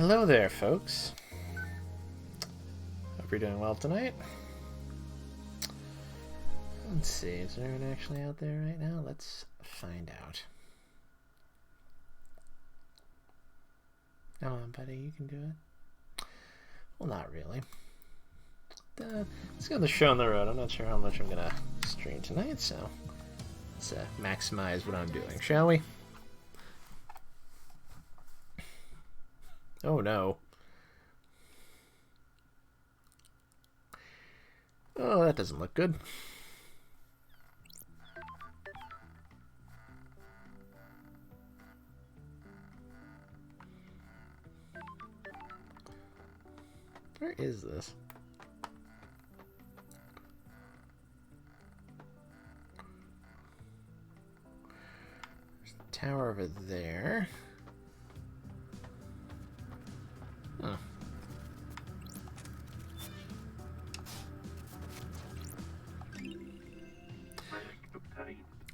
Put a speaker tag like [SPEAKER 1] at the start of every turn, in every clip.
[SPEAKER 1] Hello there, folks. Hope you're doing well tonight. Let's see, is there anyone actually out there right now? Let's find out. Come on, buddy, you can do it. Well, not really. Let's get the show on the road. I'm not sure how much I'm gonna stream tonight, so let's maximize what I'm doing, shall we? Oh no. Oh, that doesn't look good. Where is this? There's a tower over there. Huh.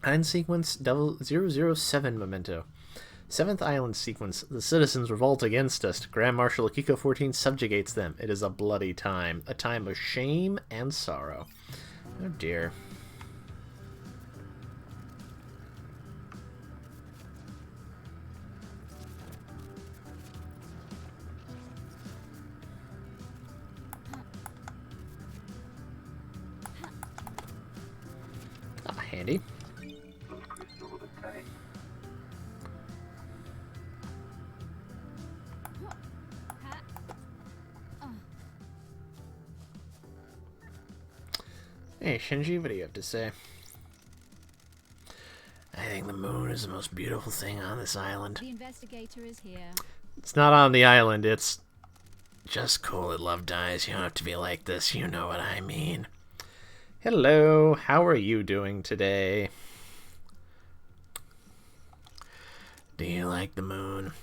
[SPEAKER 1] Island sequence 007 memento. 7th island sequence. The citizens revolt against us. Grand Marshal Akiko 14 subjugates them. It is a bloody time. A time of shame and sorrow. Oh dear. Ah, handy. Hey, Shinji, what do you have to say? I think the moon is the most beautiful thing on this island.
[SPEAKER 2] The investigator is here.
[SPEAKER 1] It's not on the island, it's just cool that love dies. You don't have to be like this, you know what I mean. Hello, how are you doing today? Do you like the moon?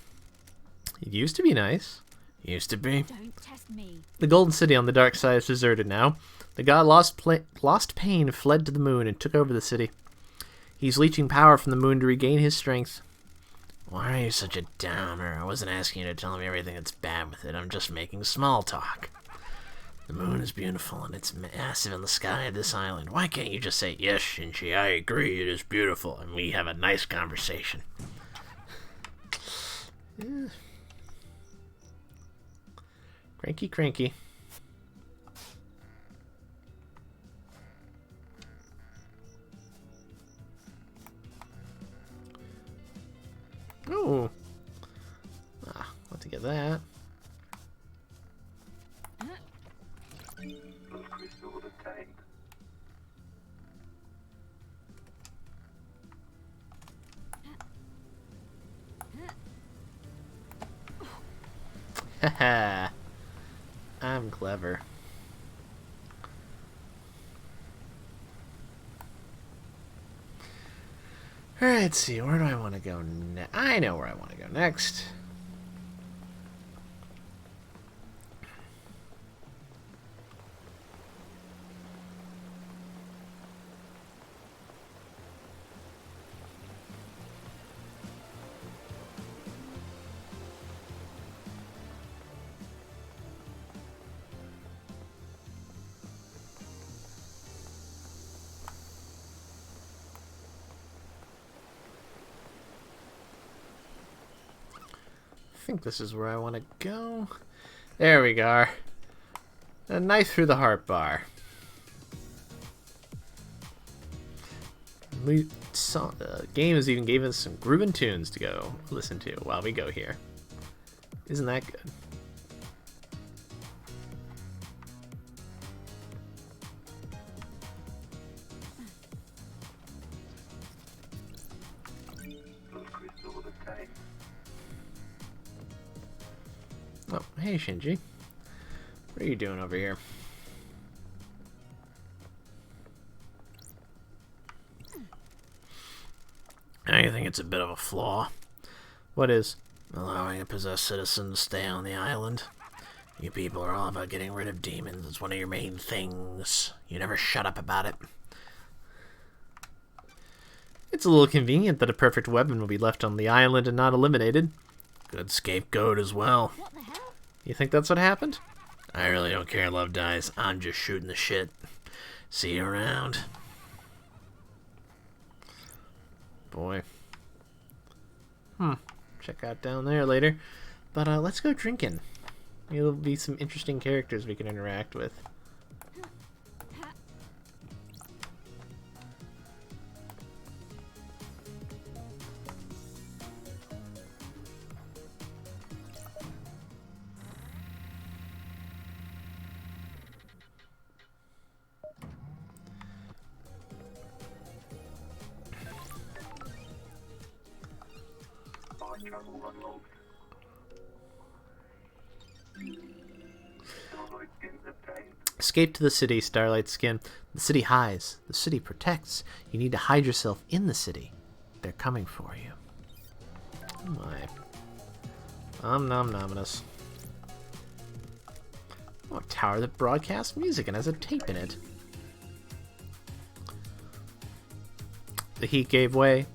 [SPEAKER 1] It used to be nice. Used to be.
[SPEAKER 2] Don't test me.
[SPEAKER 1] The Golden City on the dark side is deserted now. The god lost pain fled to the moon and took over the city. He's leeching power from the moon to regain his strength. Why are you such a downer? I wasn't asking you to tell me everything that's bad with it. I'm just making small talk. The moon is beautiful and it's massive in the sky of this island. Why can't you just say, yes, Shinji, I agree, it is beautiful, and we have a nice conversation? Yeah. Cranky, cranky. Oh. Want to get that. Haha. I'm clever. Alright, let's see, where do I want to go next? I know where I want to go next. I think this is where I want to go. There we go. A knife through the heart bar. The game has even gave us some groovin' tunes to go listen to while we go here. Isn't that good? Oh, hey Shinji. What are you doing over here? I think it's a bit of a flaw. What is? Allowing a possessed citizen to stay on the island. You people are all about getting rid of demons. It's one of your main things. You never shut up about it. It's a little convenient that a perfect weapon will be left on the island and not eliminated. Good scapegoat as well.
[SPEAKER 2] What the hell?
[SPEAKER 1] You think that's what happened? I really don't care, Love dies. I'm just shooting the shit. See you around. Boy. Check out down there later. But let's go drinking. Maybe there'll be some interesting characters we can interact with. Escape to the city, Starlight Skin. The city hides. The city protects. You need to hide yourself in the city. They're coming for you. Oh my. Nom-nom-nominous. Oh, a tower that broadcasts music and has a tape in it. The heat gave way,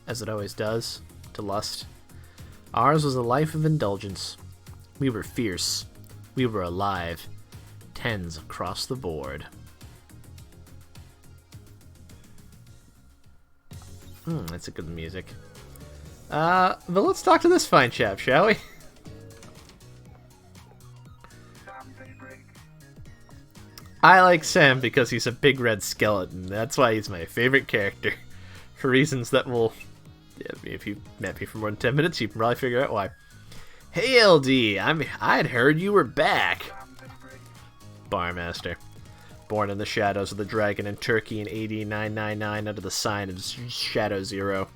[SPEAKER 1] as it always does, to lust. Ours was a life of indulgence. We were fierce. We were alive. 10s across the board. That's a good music. But let's talk to this fine chap, shall we? I like Sam because he's a big red skeleton. That's why he's my favorite character. For reasons that will... if you've met me for more than 10 minutes, you can probably figure out why. Hey, LD, I'd heard you were back. Barmaster. Born in the shadows of the dragon in Turkey in AD 999 under the sign of Shadow Zero.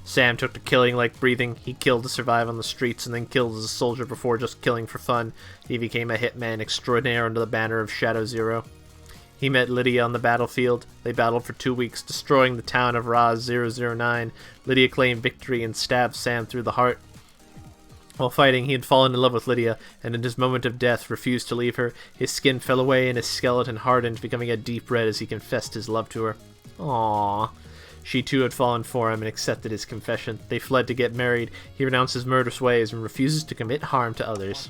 [SPEAKER 1] Sam took to killing like breathing. He killed to survive on the streets and then killed as a soldier before just killing for fun. He became a hitman extraordinaire under the banner of Shadow Zero. He met Lydia on the battlefield. They battled for 2 weeks, destroying the town of Raz 009. Lydia claimed victory and stabbed Sam through the heart. While fighting, he had fallen in love with Lydia, and in his moment of death refused to leave her. His skin fell away and his skeleton hardened, becoming a deep red as he confessed his love to her. Aww. She too had fallen for him and accepted his confession. They fled to get married. He renounced his murderous ways and refuses to commit harm to others.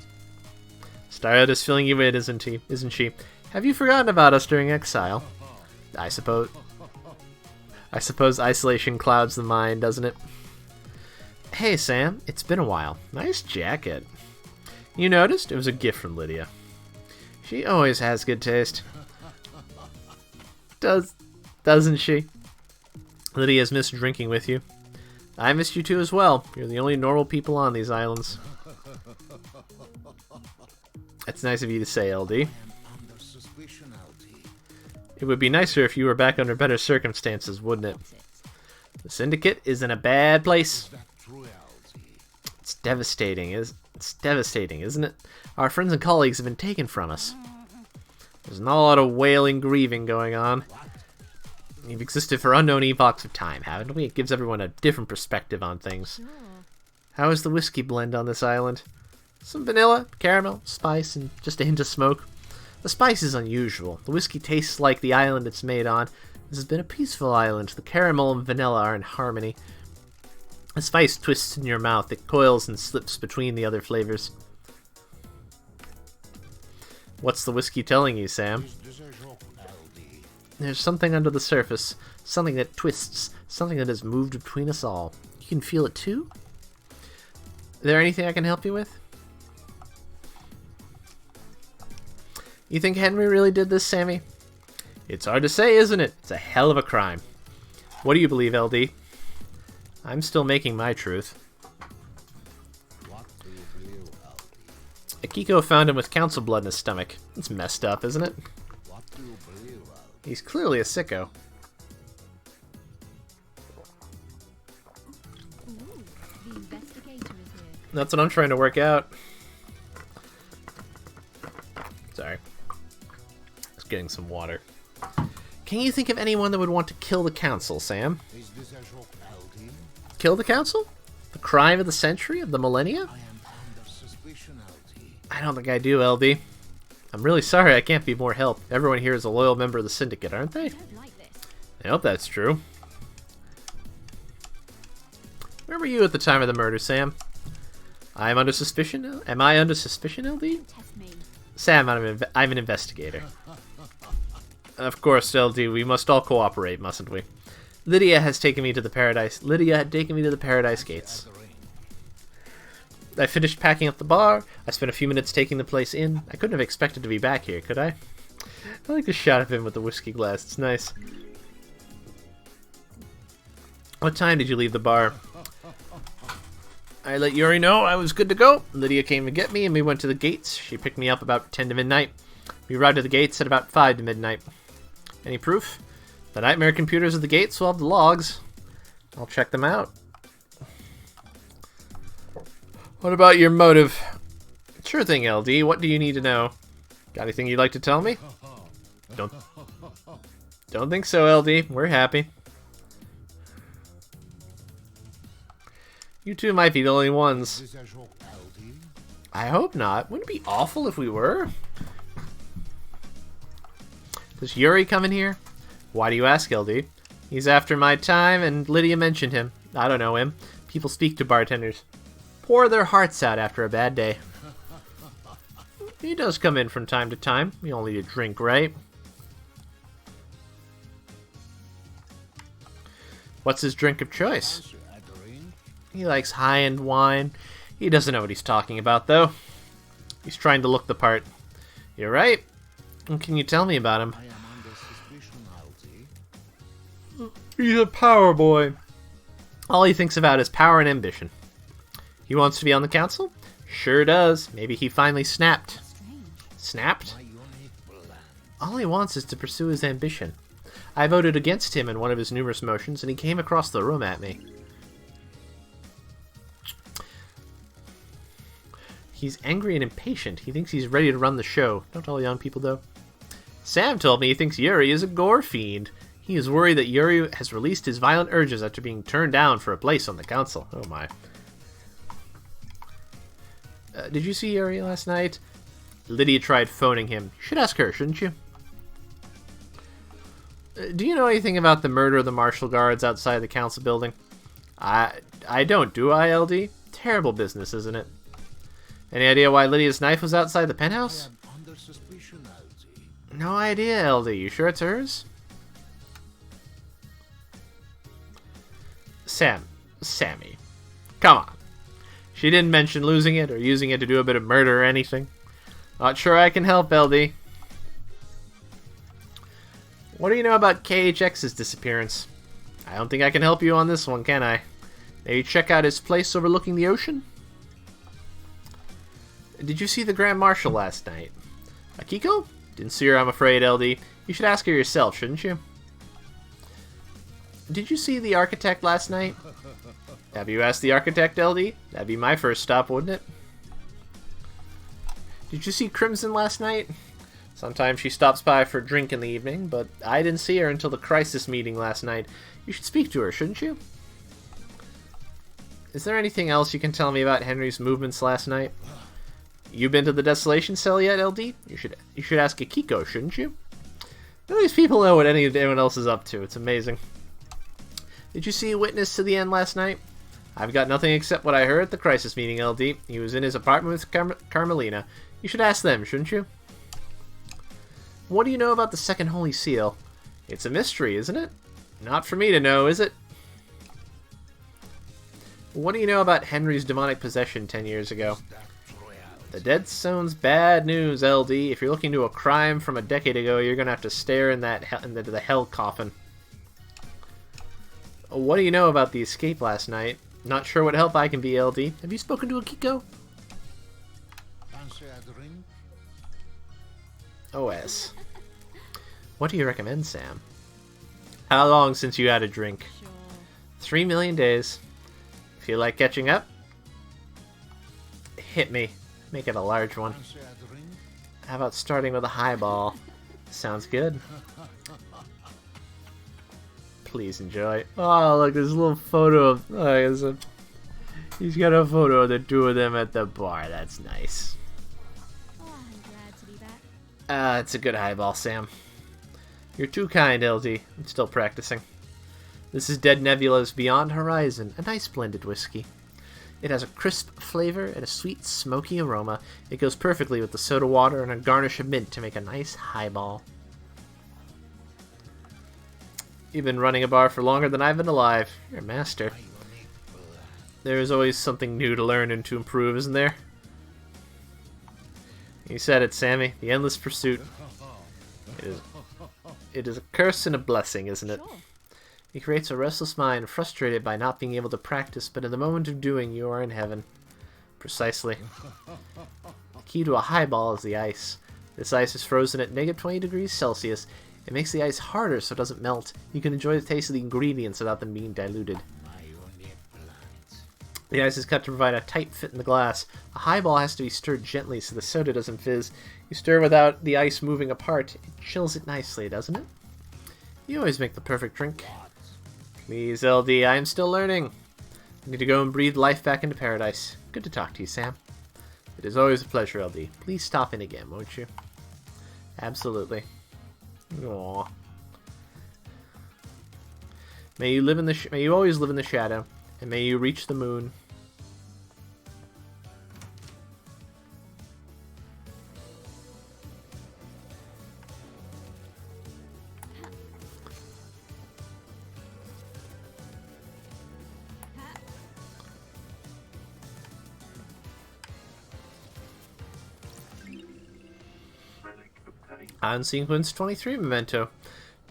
[SPEAKER 1] Starlight is filling you in, isn't she? Have you forgotten about us during exile? I suppose isolation clouds the mind, doesn't it? Hey, Sam, it's been a while. Nice jacket. You noticed? It was a gift from Lydia. She always has good taste. Doesn't she? Lydia's missed drinking with you. I missed you too as well. You're the only normal people on these islands. That's nice of you to say, LD. It would be nicer if you were back under better circumstances, wouldn't it? The Syndicate is in a bad place. It's devastating, isn't it? Our friends and colleagues have been taken from us. There's not a lot of wailing, grieving going on. We've existed for unknown epochs of time, haven't we? It gives everyone a different perspective on things. How is the whiskey blend on this island? Some vanilla, caramel, spice, and just a hint of smoke. The spice is unusual. The whiskey tastes like the island it's made on. This has been a peaceful island. The caramel and vanilla are in harmony. The spice twists in your mouth. It coils and slips between the other flavors. What's the whiskey telling you, Sam? There's something under the surface. Something that twists. Something that has moved between us all. You can feel it too? Is there anything I can help you with? You think Henry really did this, Sammy? It's hard to say, isn't it? It's a hell of a crime. What do you believe, LD? I'm still making my truth. Akiko found him with council blood in his stomach. It's messed up, isn't it? He's clearly a sicko.
[SPEAKER 2] Ooh, the investigator is here.
[SPEAKER 1] That's what I'm trying to work out. Sorry. Just getting some water. Can you think of anyone that would want to kill the council, Sam? Kill the council? The crime of the century? Of the millennia? I don't think I do, LD. I'm really sorry I can't be more help. Everyone here is a loyal member of the Syndicate, aren't they?
[SPEAKER 2] I don't like this.
[SPEAKER 1] I hope that's true. Where were you at the time of the murder, Sam? I'm under suspicion? Am I under suspicion, LD?
[SPEAKER 2] Test me.
[SPEAKER 1] Sam, I'm an investigator. Of course, LD, we must all cooperate, mustn't we? Lydia had taken me to the Paradise Gates. I finished packing up the bar. I spent a few minutes taking the place in. I couldn't have expected to be back here, could I? I like the shot of him with the whiskey glass. It's nice. What time did you leave the bar? I let Yuri know I was good to go. Lydia came to get me, and we went to the gates. She picked me up about 10 to midnight. We arrived at the gates at about 5 to midnight. Any proof? The nightmare computers at the gates will have the logs. I'll check them out. What about your motive? Sure thing, LD. What do you need to know? Got anything you'd like to tell me? Don't think so, LD. We're happy. You two might be the only ones. I hope not. Wouldn't it be awful if we were? Does Yuri come in here? Why do you ask, LD? He's after my time, and Lydia mentioned him. I don't know him. People speak to bartenders. Pour their hearts out after a bad day. He does come in from time to time. You only need a drink, right? What's his drink of choice? He likes high-end wine. He doesn't know what he's talking about, though. He's trying to look the part. You're right. What can you tell me about him? He's a power boy. All he thinks about is power and ambition. He wants to be on the council? Sure does. Maybe he finally snapped. Snapped? All he wants is to pursue his ambition. I voted against him in one of his numerous motions, and he came across the room at me. He's angry and impatient. He thinks he's ready to run the show. Don't all young people, though? Sam told me he thinks Yuri is a gore fiend. He is worried that Yuri has released his violent urges after being turned down for a place on the council. Oh my. Did you see Yuri last night? Lydia tried phoning him. You should ask her, shouldn't you? Do you know anything about the murder of the martial guards outside the council building? I don't, do I, LD? Terrible business, isn't it? Any idea why Lydia's knife was outside the penthouse? No idea, LD. You sure it's hers? Sammy. Come on. She didn't mention losing it or using it to do a bit of murder or anything. Not sure I can help, LD. What do you know about KHX's disappearance? I don't think I can help you on this one, can I? Maybe check out his place overlooking the ocean? Did you see the Grand Marshal last night? Akiko? Didn't see her, I'm afraid, LD. You should ask her yourself, shouldn't you? Did you see the architect last night? Have you asked the architect, LD? That'd be my first stop, wouldn't it? Did you see Crimson last night? Sometimes she stops by for a drink in the evening, but I didn't see her until the crisis meeting last night. You should speak to her, shouldn't you? Is there anything else you can tell me about Henry's movements last night? You been to the Desolation Cell yet, LD? You should ask Akiko, shouldn't you? None of these people know what anyone else is up to. It's amazing. Did you see a witness to the end last night? I've got nothing except what I heard at the crisis meeting, LD. He was in his apartment with Carmelina. You should ask them, shouldn't you? What do you know about the Second Holy Seal? It's a mystery, isn't it? Not for me to know, is it? What do you know about Henry's demonic possession 10 years ago? The Dead Zone's bad news, LD. If you're looking to a crime from a decade ago, you're going to have to stare into the hell coffin. What do you know about the escape last night? Not sure what help I can be, LD. Have you spoken to Akiko? OS. What do you recommend, Sam? How long since you had a drink?
[SPEAKER 2] Sure.
[SPEAKER 1] 3 million days. Feel like catching up? Hit me. Make it a large one. How about starting with a highball? Sounds good. Please enjoy. Oh, look, there's a little photo of... he's got a photo of the two of them at the bar. That's nice.
[SPEAKER 2] Oh, I'm glad to be back.
[SPEAKER 1] It's a good highball, Sam. You're too kind, LD. I'm still practicing. This is Dead Nebula's Beyond Horizon, a nice blended whiskey. It has a crisp flavor and a sweet, smoky aroma. It goes perfectly with the soda water and a garnish of mint to make a nice highball. You've been running a bar for longer than I've been alive. You're a master. There is always something new to learn and to improve, isn't there? You said it, Sammy. The endless pursuit. It is a curse and a blessing, isn't it?
[SPEAKER 2] Sure.
[SPEAKER 1] It creates a restless mind, frustrated by not being able to practice, but in the moment of doing, you are in heaven. Precisely. The key to a highball is the ice. This ice is frozen at negative 20 degrees Celsius. It makes the ice harder so it doesn't melt. You can enjoy the taste of the ingredients without them being diluted. The ice is cut to provide a tight fit in the glass. A highball has to be stirred gently so the soda doesn't fizz. You stir without the ice moving apart. It chills it nicely, doesn't it? You always make the perfect drink. Please, LD, I am still learning. I need to go and breathe life back into paradise. Good to talk to you, Sam. It is always a pleasure, LD. Please stop in again, won't you? Absolutely. Aww. May you always live in the shadow, and may you reach the moon. Island sequence 23 memento.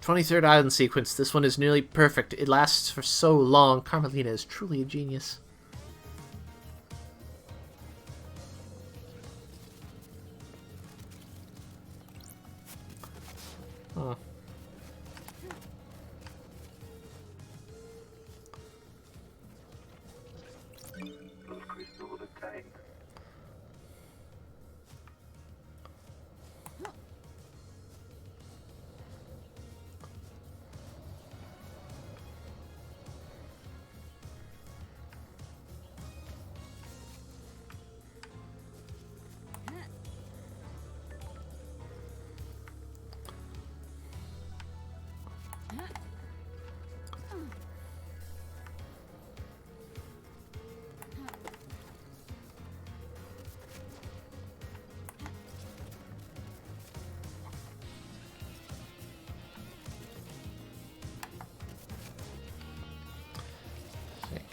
[SPEAKER 1] 23rd island sequence. This one is nearly perfect. It lasts for so long. Carmelina is truly a genius. Huh.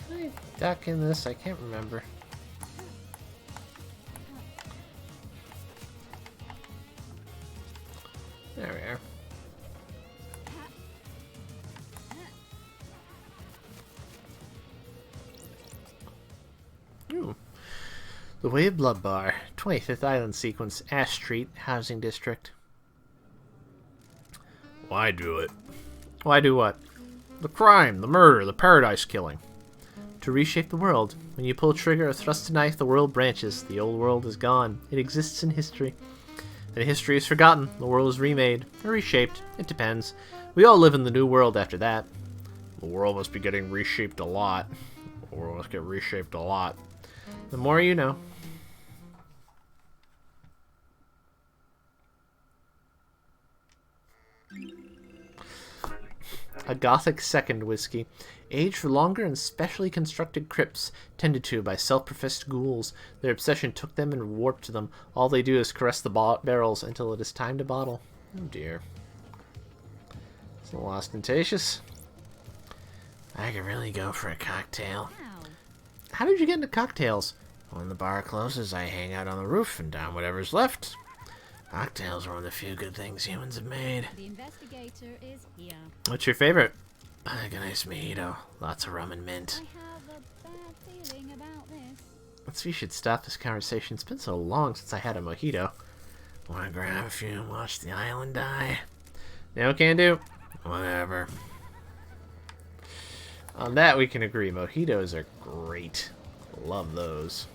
[SPEAKER 1] Can I duck in this? I can't remember. There we are. Ooh. The Way of Blood Bar. 25th Island Sequence. Ash Street, Housing District. Why do it? Why do what? The crime, the murder, the paradise killing. To reshape the world. When you pull a trigger or thrust a knife, the world branches. The old world is gone. It exists in history. Then history is forgotten. The world is remade. Or reshaped. It depends. We all live in the new world after that. The world must be getting reshaped a lot. The world must get reshaped a lot. The more you know. A Gothic second whiskey. Aged for longer in specially constructed crypts, tended to by self-professed ghouls. Their obsession took them and warped them. All they do is caress the barrels until it is time to bottle. Oh dear. It's a little ostentatious. I could really go for a cocktail.
[SPEAKER 2] Wow.
[SPEAKER 1] How did you get into cocktails? When the bar closes, I hang out on the roof and down whatever's left. Cocktails are one of the few good things humans have made.
[SPEAKER 2] The investigator is here.
[SPEAKER 1] What's your favorite? I like a nice mojito. Lots of rum and mint.
[SPEAKER 2] I have a bad feeling about this.
[SPEAKER 1] Let's we should stop this conversation. It's been so long since I had a mojito. Wanna grab a few and watch the island die? No can do. Whatever. On that we can agree. Mojitos are great. Love those.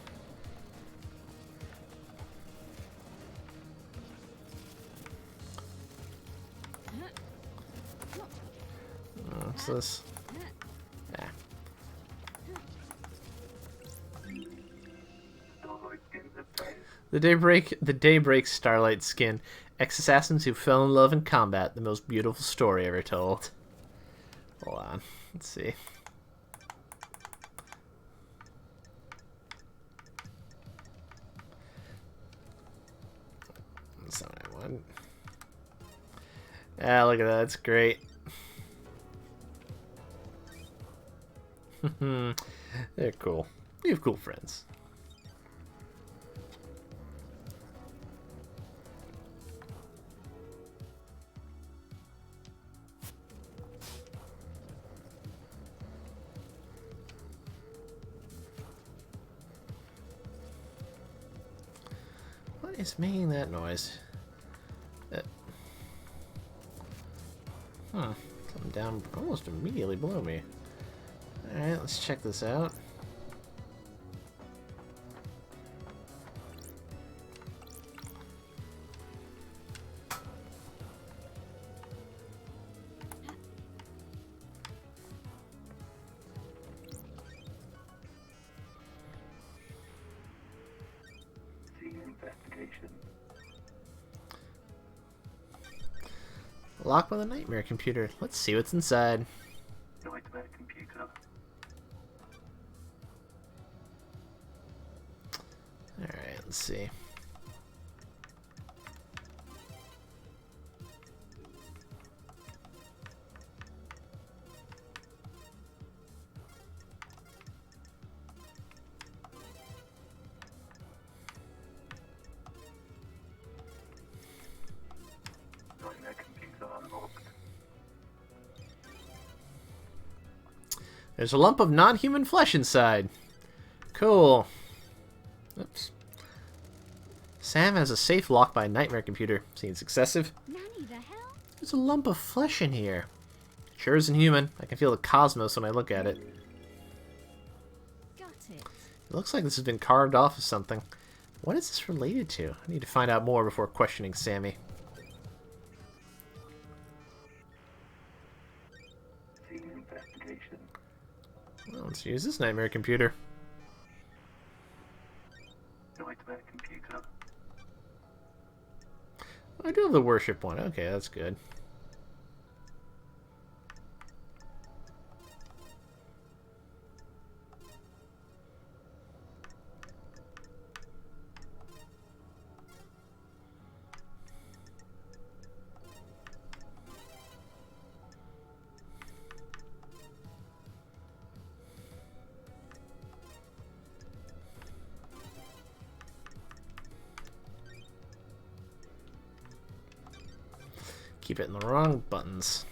[SPEAKER 1] What's this? Yeah. The daybreak starlight skin. Ex-assassins who fell in love in combat. The most beautiful story ever told. Hold on. Let's see. Ah, look at that. That's great. They're cool. We have cool friends. What is making that noise? Something down almost immediately below me. Alright, let's check this out. Locked by the nightmare computer. Let's see what's inside.
[SPEAKER 3] Nightmare computer.
[SPEAKER 1] Alright, let's see.
[SPEAKER 3] Nightmare computer unlocked.
[SPEAKER 1] There's a lump of non-human flesh inside. Cool. Oops. Sam has a safe locked by a nightmare computer. Seems excessive.
[SPEAKER 2] Nanny, the hell?
[SPEAKER 1] There's a lump of flesh in here. Sure isn't human. I can feel the cosmos when I look at it.
[SPEAKER 2] Got it.
[SPEAKER 1] It looks like this has been carved off of something. What is this related to? I need to find out more before questioning Sammy.
[SPEAKER 3] Investigation.
[SPEAKER 1] Well, let's use this nightmare computer.
[SPEAKER 3] Nightmare computer.
[SPEAKER 1] I do have the worship one. Okay, that's good. Keep hitting the wrong buttons.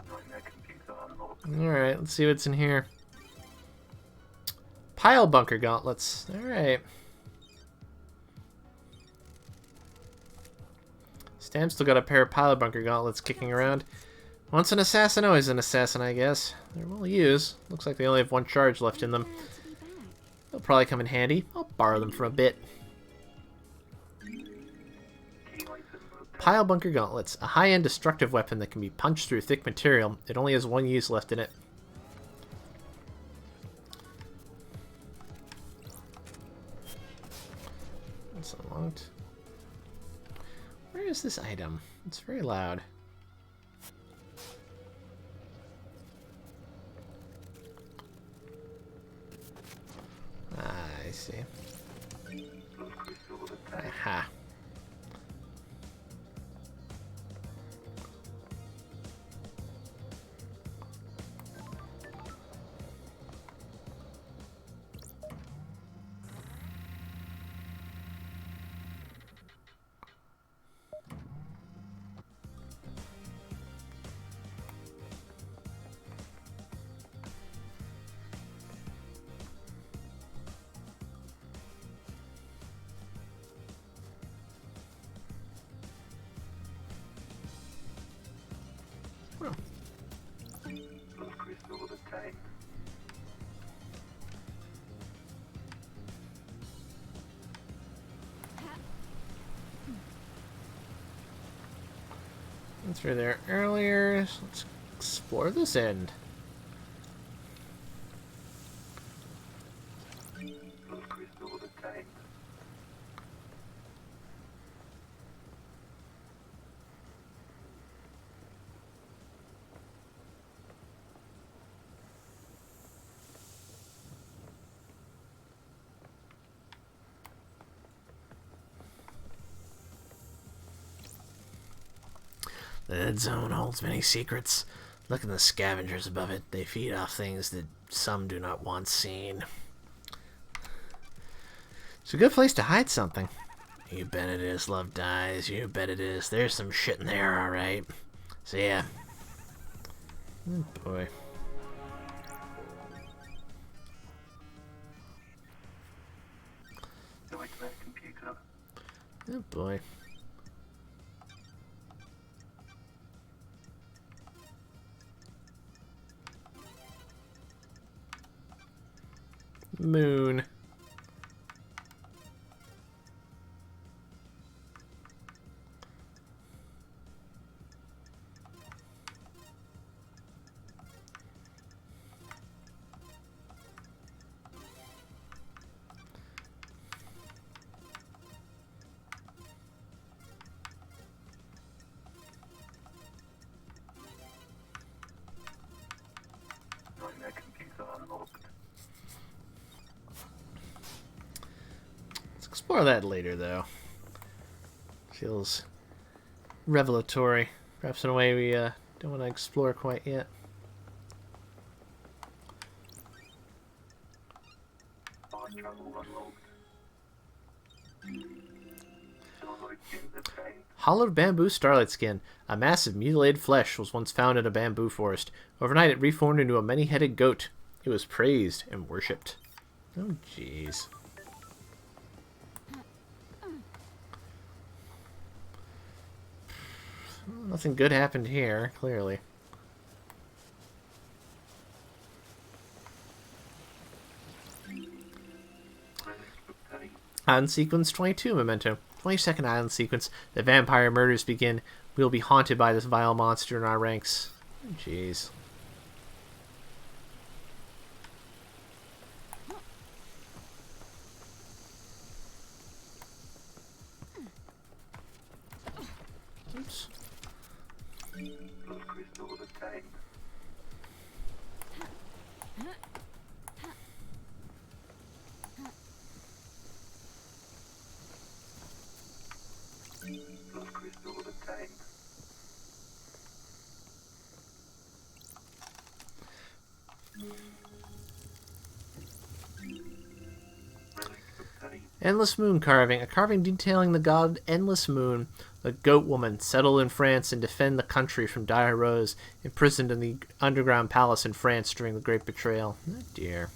[SPEAKER 3] Nightmare computer unlocked.
[SPEAKER 1] Alright, let's see what's in here. Pile bunker gauntlets. Alright. Stam's still got a pair of pile bunker gauntlets kicking around. Once an assassin, always an assassin, I guess. They're well used. Looks like they only have one charge left in them.
[SPEAKER 2] Glad to be back.
[SPEAKER 1] They'll probably come in handy. I'll borrow them for a bit. Pile bunker gauntlets. A high-end destructive weapon that can be punched through thick material. It only has one use left in it. That's unlocked. Where is this item? It's very loud. Ah, I see. Aha.
[SPEAKER 3] Crystal obtained.
[SPEAKER 1] Went through there earlier. Let's explore this end.
[SPEAKER 3] Crystal obtained.
[SPEAKER 1] The dead zone holds many secrets. Look at the scavengers above it. They feed off things that some do not want seen. It's a good place to hide something. You bet it is, Love Dies. You bet it is. There's some shit in there, alright. So yeah. Oh boy.
[SPEAKER 3] Go into that computer.
[SPEAKER 1] Oh boy. Moon.
[SPEAKER 3] Find that computer unlocked.
[SPEAKER 1] Let's explore that later, though. Feels revelatory. Perhaps in a way we don't want to explore quite yet.
[SPEAKER 3] Find travel unlocked. Starlight in the tank.
[SPEAKER 1] Hollowed bamboo starlight skin. A massive mutilated flesh was once found in a bamboo forest. Overnight, it reformed into a many-headed goat. It was praised and worshipped. Oh, jeez. Nothing good happened here, clearly. Island sequence 22, Memento. 22nd island sequence. The vampire murders begin. We will be haunted by this vile monster in our ranks. Jeez. Oops.
[SPEAKER 3] Blood crystal obtained. Blood crystal obtained. Relic obtained.
[SPEAKER 1] Endless Moon carving. A carving detailing the god Endless Moon, the goat woman, settled in France and defend the country from dire woes, imprisoned in the underground palace in France during the Great Betrayal. Oh dear.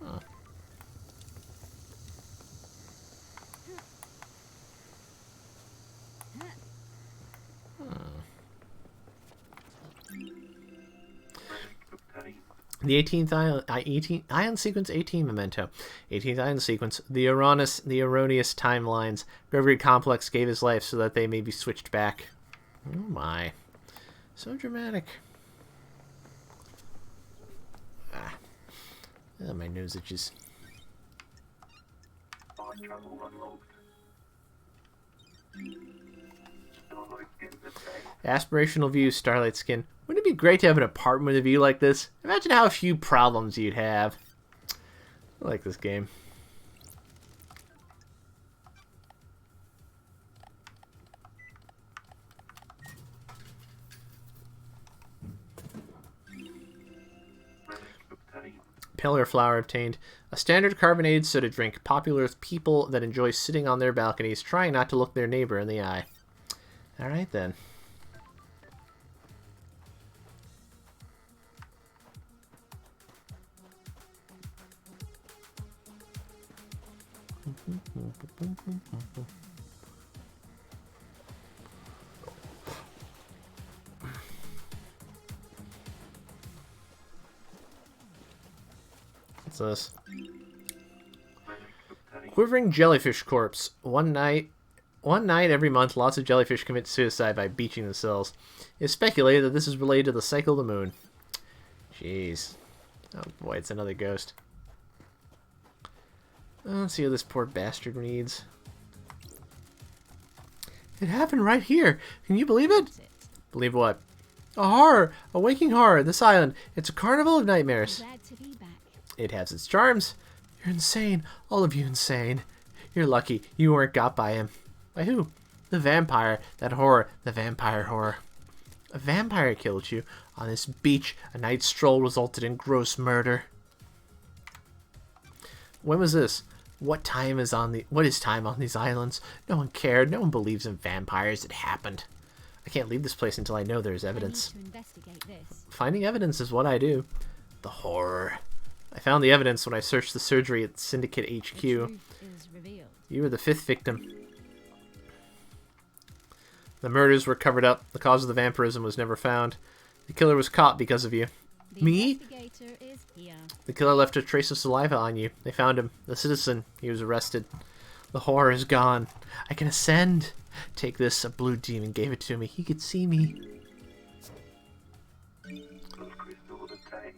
[SPEAKER 1] Huh.
[SPEAKER 3] Obtained.
[SPEAKER 1] The 18th island sequence 18 Memento. 18th island sequence. The erroneous timelines. Gregory Complex gave his life so that they may be switched back. Oh my. So dramatic. Ah. Oh, my nose itches.
[SPEAKER 3] Find travel unlocked. Starlight in the tank.
[SPEAKER 1] Aspirational view, Starlight Skin. Wouldn't it be great to have an apartment with a view like this? Imagine how few problems you'd have. I like this game.
[SPEAKER 3] Relic obtained.
[SPEAKER 1] Pillar flower obtained. A standard carbonated soda drink, popular with people that enjoy sitting on their balconies, trying not to look their neighbor in the eye. Alright then. What's this?
[SPEAKER 3] Relic obtained.
[SPEAKER 1] Quivering jellyfish corpse. One night every month, lots of jellyfish commit suicide by beaching themselves. It's speculated that this is related to the cycle of the moon. Jeez. Oh boy, it's another ghost. Let's see what this poor bastard needs. It happened right here. Can you believe it? Believe what? A horror! A waking horror! This island. It's a carnival of nightmares.
[SPEAKER 2] Glad to be back.
[SPEAKER 1] It has its charms. You're insane. All of you insane. You're lucky you weren't got by him. By who? The vampire. That horror. The vampire horror. A vampire killed you. On this beach, a night's stroll resulted in gross murder. When was this? What is time on these islands? No one cared. No one believes in vampires. It happened. I can't leave this place until I know there's evidence.
[SPEAKER 2] I need to investigate this.
[SPEAKER 1] Finding evidence is what I do. The horror. I found the evidence when I searched the surgery at Syndicate HQ.
[SPEAKER 2] Truth is revealed.
[SPEAKER 1] You were the 5th victim. The murders were covered up. The cause of the vampirism was never found. The killer was caught because of you.
[SPEAKER 2] The
[SPEAKER 1] Me?
[SPEAKER 2] investigator is here.
[SPEAKER 1] The killer left a trace of saliva on you. They found him. The citizen. He was arrested. The horror is gone. I can ascend. Take this. A blue demon gave it to me. He could see me.
[SPEAKER 3] Those crystals obtained.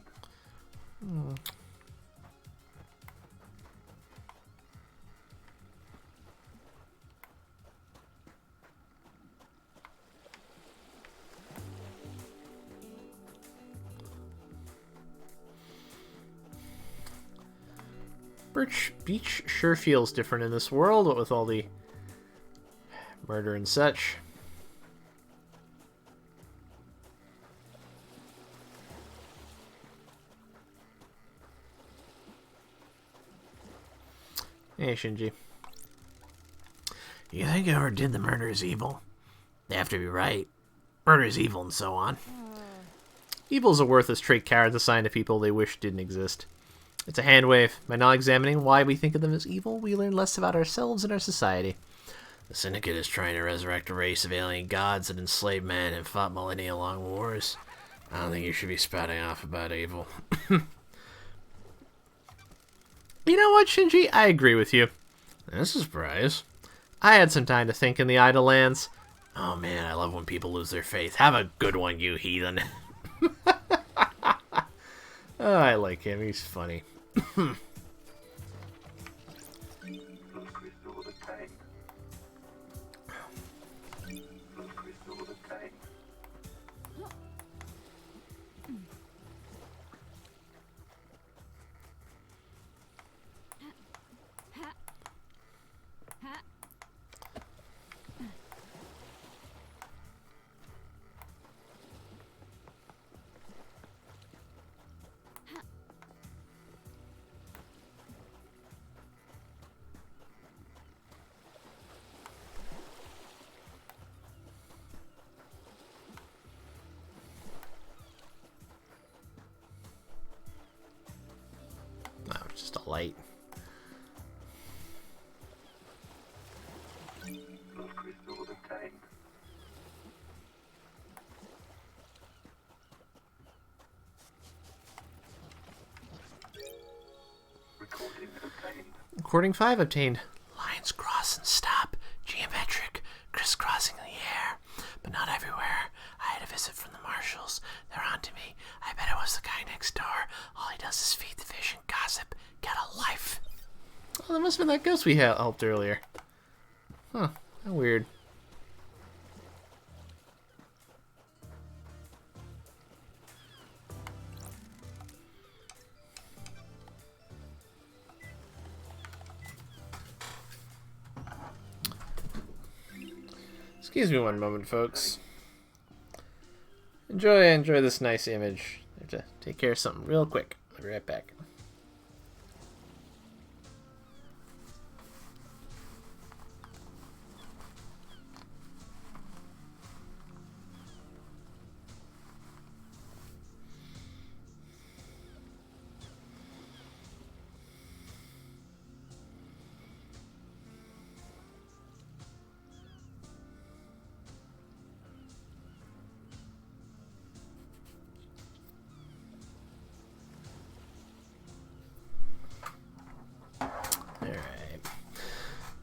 [SPEAKER 1] Birch Beach sure feels different in this world, what with all the murder and such. Hey, Shinji. You think whoever did the murder is evil? They have to be right. Murder is evil and so on. Evil's a worthless trait cards assigned to people they wish didn't exist. It's a hand wave. By not examining why we think of them as evil, we learn less about ourselves and our society. The Syndicate is trying to resurrect a race of alien gods that enslaved man and fought millennia-long wars. I don't think you should be spouting off about evil. You know what, Shinji? I agree with you. That's a surprise. I had some time to think in the Idle Lands. Oh man, I love when people lose their faith. Have a good one, you heathen. Oh, I like him. He's funny.
[SPEAKER 3] Those crystals obtained. Those crystals obtained.
[SPEAKER 1] Oh, it's just a light.
[SPEAKER 3] Those crystals obtained. Recording obtained.
[SPEAKER 1] Recording 5 obtained. Lines cross and stop. Geometric. Crisscrossing in the air. But not everywhere. I had a visit from the marshals. They're on to me. I bet it was the guy next door. All he does is feed the fish and gossip. Get a life. Oh, that must have been that ghost we helped earlier. Huh. How weird. Excuse me one moment, folks. Enjoy this nice image. I have to take care of something real quick. I'll be right back.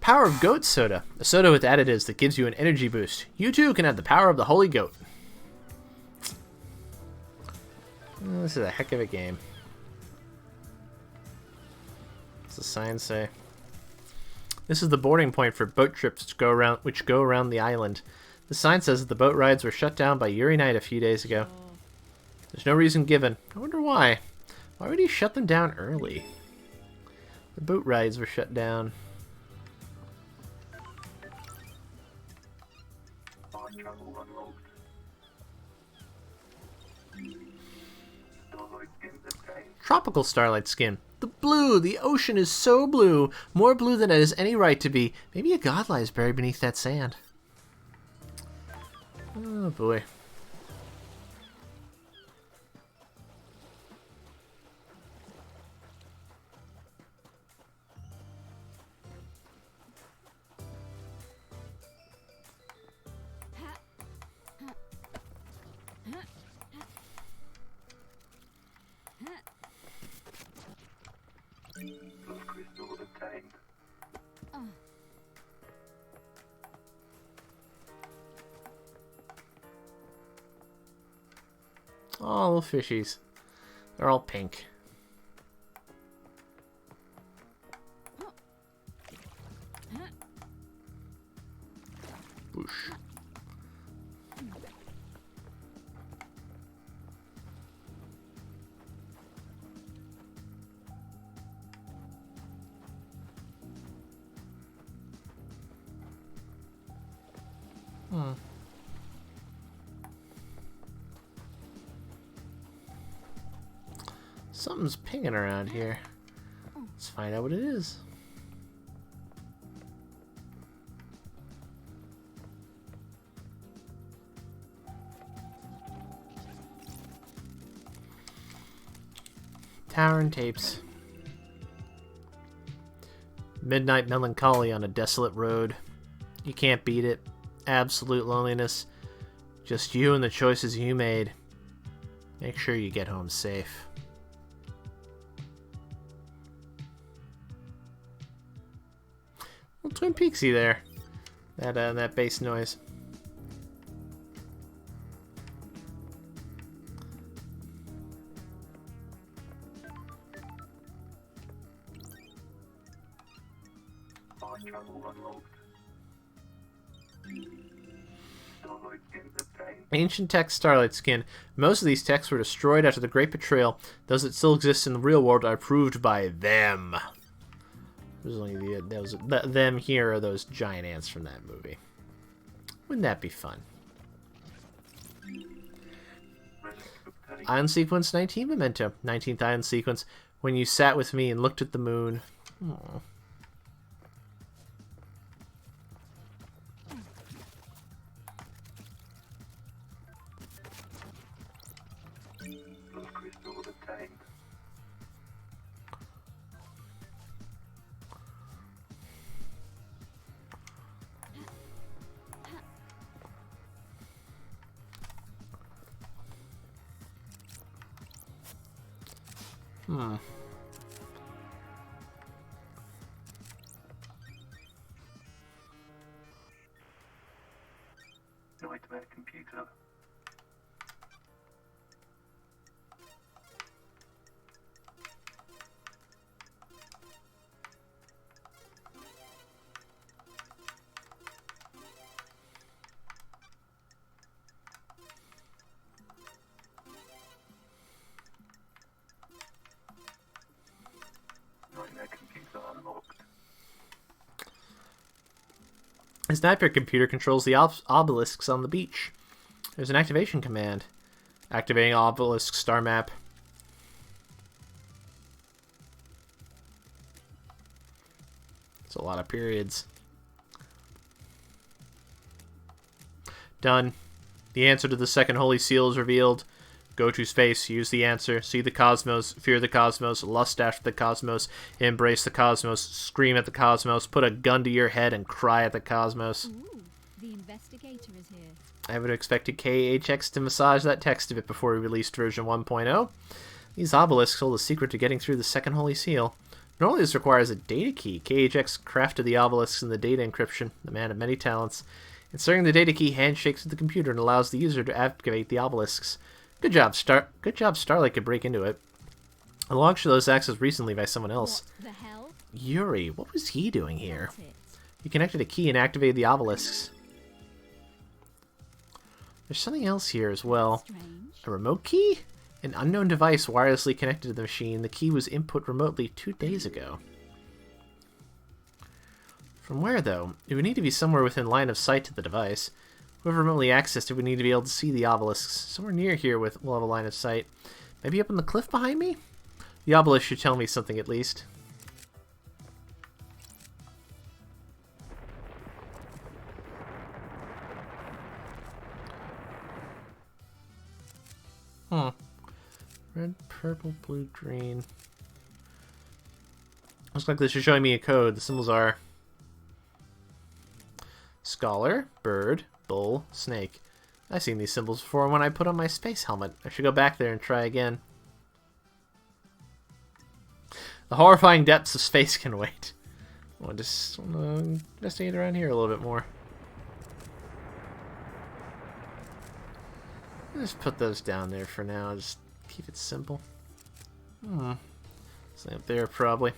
[SPEAKER 1] Power of Goat Soda. A soda with additives that gives you an energy boost. You too can have the power of the Holy Goat. Oh, this is a heck of a game. What's the sign say? This is the boarding point for boat trips which go around the island. The sign says that the boat rides were shut down by Yuri Knight a few days ago. There's no reason given. I wonder why. Why would he shut them down early? The boat rides were shut down.
[SPEAKER 3] travel unlocked. Starlight skins obtained.
[SPEAKER 1] Tropical starlight skin. The blue! The ocean is so blue! More blue than it has any right to be. Maybe a god lies buried beneath that sand. Oh boy.
[SPEAKER 3] Fluff crystal obtained.
[SPEAKER 1] Oh, little fishies. They're all pink. Boosh. Something's pinging around here. Let's find out what it is. Tower and tapes. Midnight melancholy on a desolate road. You can't beat it. Absolute loneliness. Just you and the choices you made. Make sure you get home safe. Well, Twin Peaksy there. That bass noise.
[SPEAKER 3] Fast travel unlocked. Starlight skins obtained.
[SPEAKER 1] Ancient text Starlight Skin. Most of these texts were destroyed after the Great Betrayal. Those that still exist in the real world are proved by them. There's only them here are those giant ants from that movie. Wouldn't that be fun?
[SPEAKER 3] Relic obtained.
[SPEAKER 1] Ion Sequence 19 Memento. 19th Ion Sequence. When you sat with me and looked at the moon. Aww.
[SPEAKER 3] Fluff crystal obtained. Nightmare computer. Nightmare computer unlocked.
[SPEAKER 1] A sniper computer controls the obelisks on the beach. There's an activation command. Activating obelisk star map. It's a lot of periods. Done. The answer to the second holy seal is revealed. Go to space, use the answer, see the cosmos, fear the cosmos, lust after the cosmos, embrace the cosmos, scream at the cosmos, put a gun to your head and cry at the cosmos.
[SPEAKER 2] Ooh, the investigator is here.
[SPEAKER 1] I would have expected KHX to massage that text a bit before we released version 1.0. These obelisks hold the secret to getting through the second holy seal. Normally this requires a data key. KHX crafted the obelisks in the data encryption, the man of many talents. Inserting the data key handshakes with the computer and allows the user to activate the obelisks. Good job, Starlight could break into it. The log show those accessed recently by someone else.
[SPEAKER 2] What the hell?
[SPEAKER 1] Yuri, what was he doing here?
[SPEAKER 2] That's it.
[SPEAKER 1] He connected a key and activated the obelisks. There's something else here as well.
[SPEAKER 2] Strange.
[SPEAKER 1] A remote key? An unknown device wirelessly connected to the machine. The key was input remotely 2 days ago. From where, though? It would need to be somewhere within line of sight to the device. Whoever remotely accessed it would need to be able to see the obelisks. Somewhere near here we'll have a line of sight. Maybe up on the cliff behind me? The obelisk should tell me something at least. Red, purple, blue, green. Looks like this is showing me a code. The symbols are scholar, bird, bull, snake. I've seen these symbols before when I put on my space helmet. I should go back there and try again. The horrifying depths of space can wait. I want to investigate around here a little bit more. Just put those down there for now. Just keep it simple. Stay up there, probably.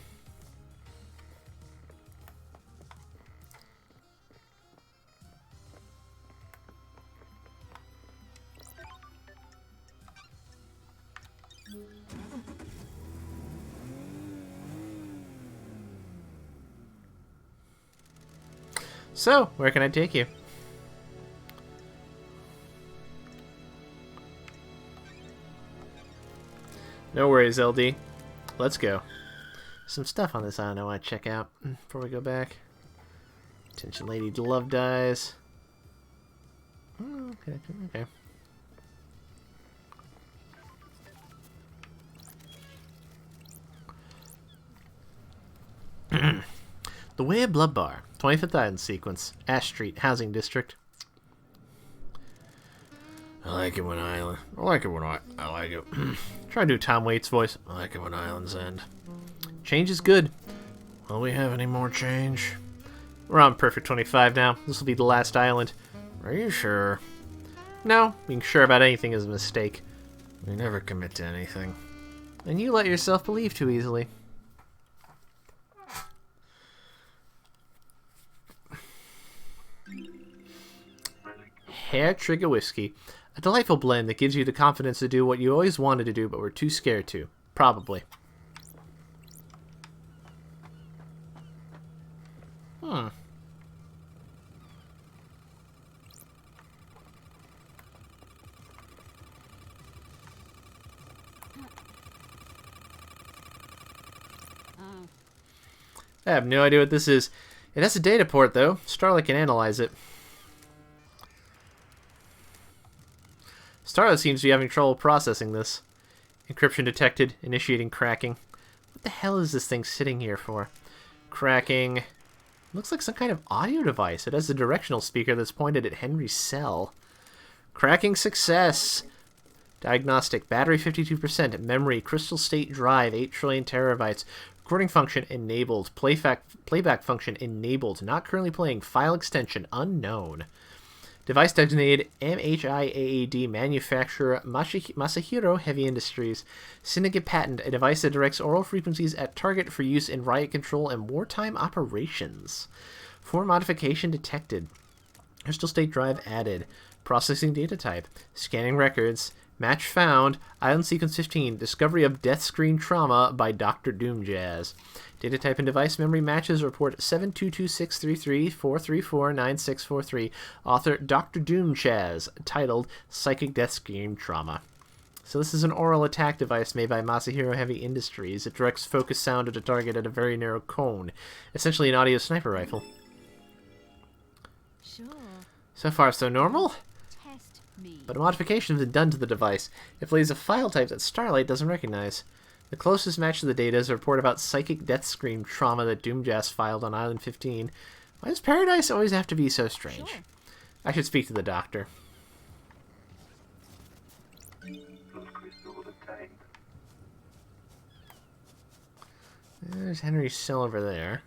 [SPEAKER 1] So, where can I take you? No worries, LD. Let's go. Some stuff on this island I want to check out before we go back. Attention, Lady Love dies. Okay. The Way of Blood Bar, 25th Island sequence, Ash Street, Housing District. I like it when I like it. Try to do Tom Waits' voice. I like it when islands end. Change is good. Will we have any more change? We're on Perfect 25 now. This will be the last island. Are you sure? No, being sure about anything is a mistake. We never commit to anything. And you let yourself believe too easily. Hair Trigger Whiskey. A delightful blend that gives you the confidence to do what you always wanted to do but were too scared to. Probably. I have no idea what this is. It has a data port, though. Starlight can analyze it. Starlight seems to be having trouble processing this. Encryption detected. Initiating cracking. What the hell is this thing sitting here for? Cracking. Looks like some kind of audio device. It has a directional speaker that's pointed at Henry's cell. Cracking success. Diagnostic. Battery 52%. Memory. Crystal state drive 8 trillion terabytes. Recording function enabled. Playback function enabled. Not currently playing. File extension unknown. Device designated MHIAAD manufacturer Masahiro Heavy Industries. Syndicate patent. A device that directs aural frequencies at target for use in riot control and wartime operations. Form modification detected. Crystal state drive added. Processing data type. Scanning records. Match found. Island sequence 15. Discovery of death screen trauma by Dr. Doomjazz. Data type and device memory matches report 7226334349643. Author Dr. Doomjazz. Titled Psychic Death Screen Trauma. So this is an oral attack device made by Masahiro Heavy Industries. It directs focus sound at a target at a very narrow cone. Essentially an audio sniper rifle.
[SPEAKER 2] Sure.
[SPEAKER 1] So far so normal.
[SPEAKER 2] Test me.
[SPEAKER 1] But a modification has been done to the device. It plays a file type that Starlight doesn't recognize. The closest match to the data is a report about psychic death screen trauma that Doomjazz filed on Island 15. Why does Paradise always have to be so strange?
[SPEAKER 2] Sure.
[SPEAKER 1] I should speak to the doctor.
[SPEAKER 3] Blood crystal obtained.
[SPEAKER 1] There's Henry's cell over there.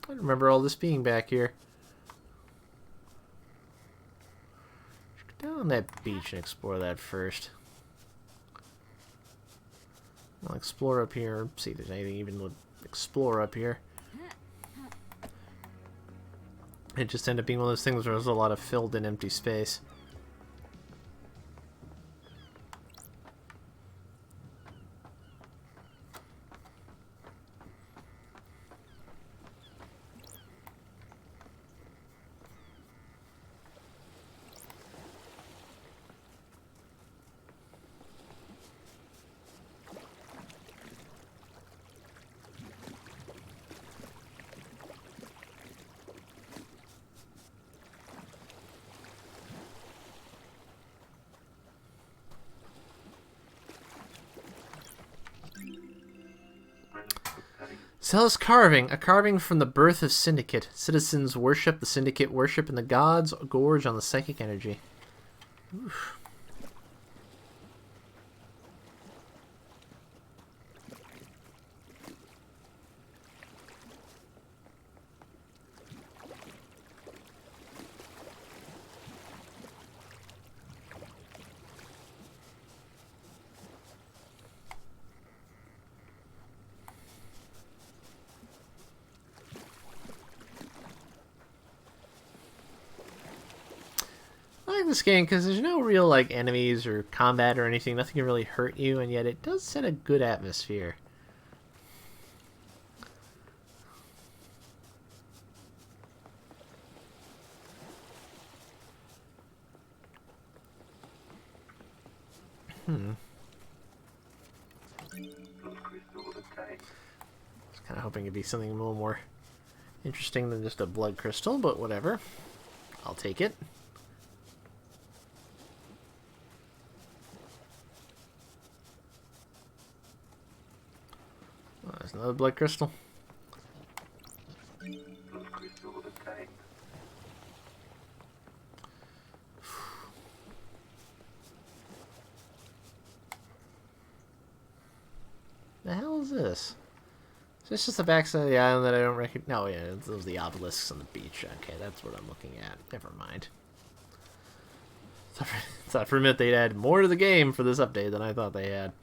[SPEAKER 1] I don't remember all this being back here. Let's go down on that beach and explore that first. I'll explore up here, see if there's anything even to explore up here. It just ended up being one of those things where there's a lot of filled in empty space. Sells carving. A carving from the birth of Syndicate. Citizens worship the Syndicate worship, and the gods gorge on the psychic energy. Oof. I like this game because there's no real like enemies or combat or anything. Nothing can really hurt you, and yet it does set a good atmosphere. I was kind of hoping it'd be something a little more interesting than just a blood crystal, but whatever. I'll take it. Oh, there's another blood crystal. The hell is this? Is this just the backside of the island that I don't recognize? No, yeah, those are the obelisks on the beach. Okay, that's what I'm looking at. Never mind. Thought for a minute they'd add more to the game for this update than I thought they had.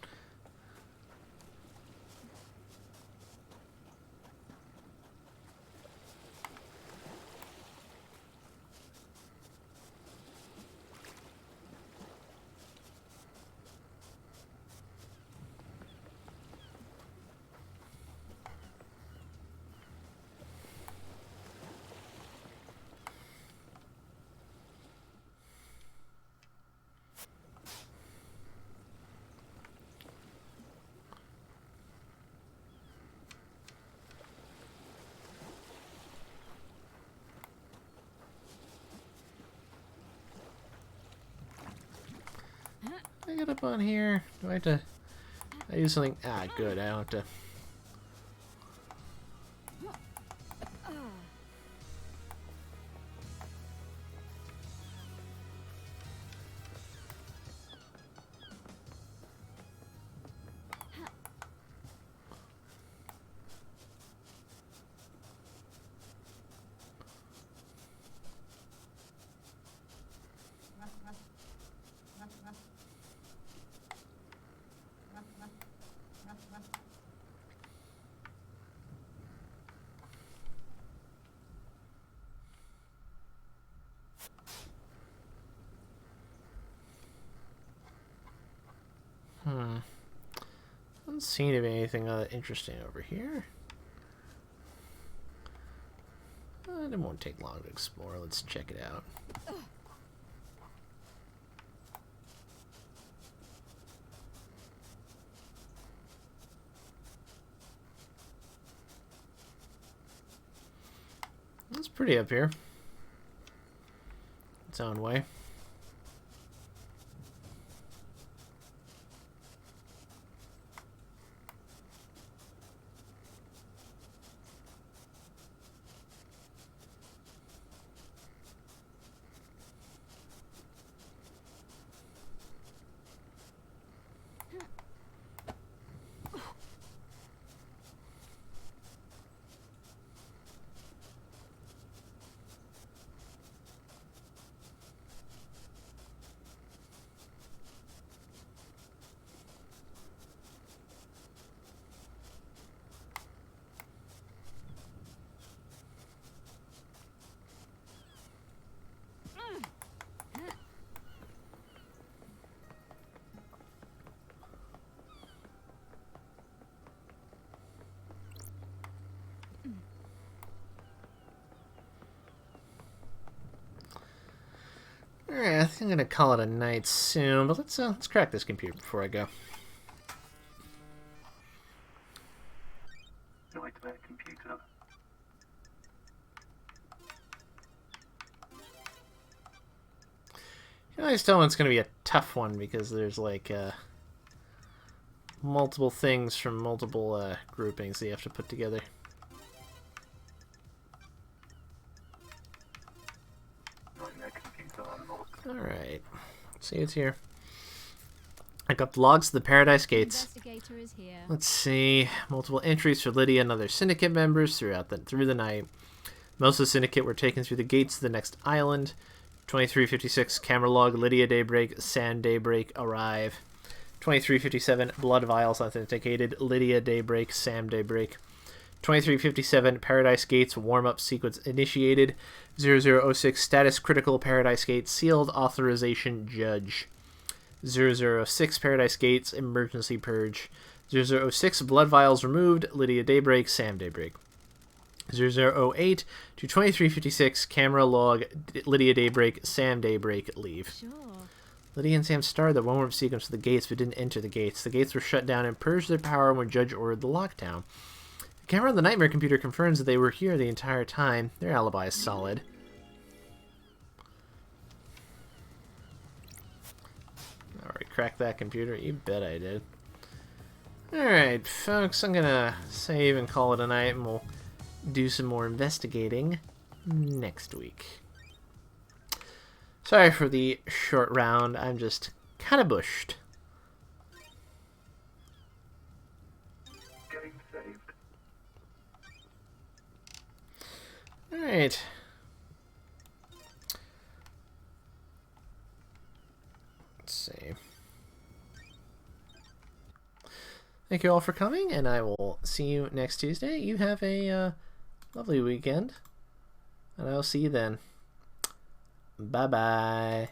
[SPEAKER 1] I get up on here? Do I have to... I use something... Ah, good. I don't have to... Doesn't seem to be anything interesting over here. It won't take long to explore. Let's check it out. It's pretty up here. Its own way. Alright, I think I'm gonna call it a night soon, but let's crack this computer before I go.
[SPEAKER 3] Nightmare computer.
[SPEAKER 1] You know, this one's gonna be a tough one because there's like multiple things from multiple groupings that you have to put together.
[SPEAKER 3] Nightmare computer unlocked.
[SPEAKER 1] Alright, see it's here. I got the logs to the Paradise Gates.
[SPEAKER 2] Investigator is here.
[SPEAKER 1] Let's see. Multiple entries for Lydia and other syndicate members through the night. Most of the syndicate were taken through the gates to the next island. 2356 camera log, Lydia Daybreak, Sand Daybreak arrive. 2357 blood vials authenticated, Lydia Daybreak, Sam Daybreak. 2357 Paradise Gates warm-up sequence initiated. 0006 status critical Paradise Gates sealed authorization judge. 006 Paradise Gates emergency purge. 006 blood vials removed, Lydia Daybreak, Sam Daybreak. 008 to 2356 camera log, Lydia Daybreak, Sam Daybreak leave.
[SPEAKER 2] Sure.
[SPEAKER 1] Lydia and Sam started the warm-up sequence to the gates but didn't enter the gates. The gates were shut down and purged their power when Judge ordered the lockdown. The camera on the nightmare computer confirms that they were here the entire time. Their alibi is solid. Alright, cracked that computer. You bet I did. Alright, folks, I'm gonna save and call it a night, and we'll do some more investigating next week. Sorry for the short round. I'm just kind of bushed.
[SPEAKER 3] Getting saved.
[SPEAKER 1] Alright. Let's see. Thank you all for coming, and I will see you next Tuesday. You have a lovely weekend, and I'll see you then. Bye-bye.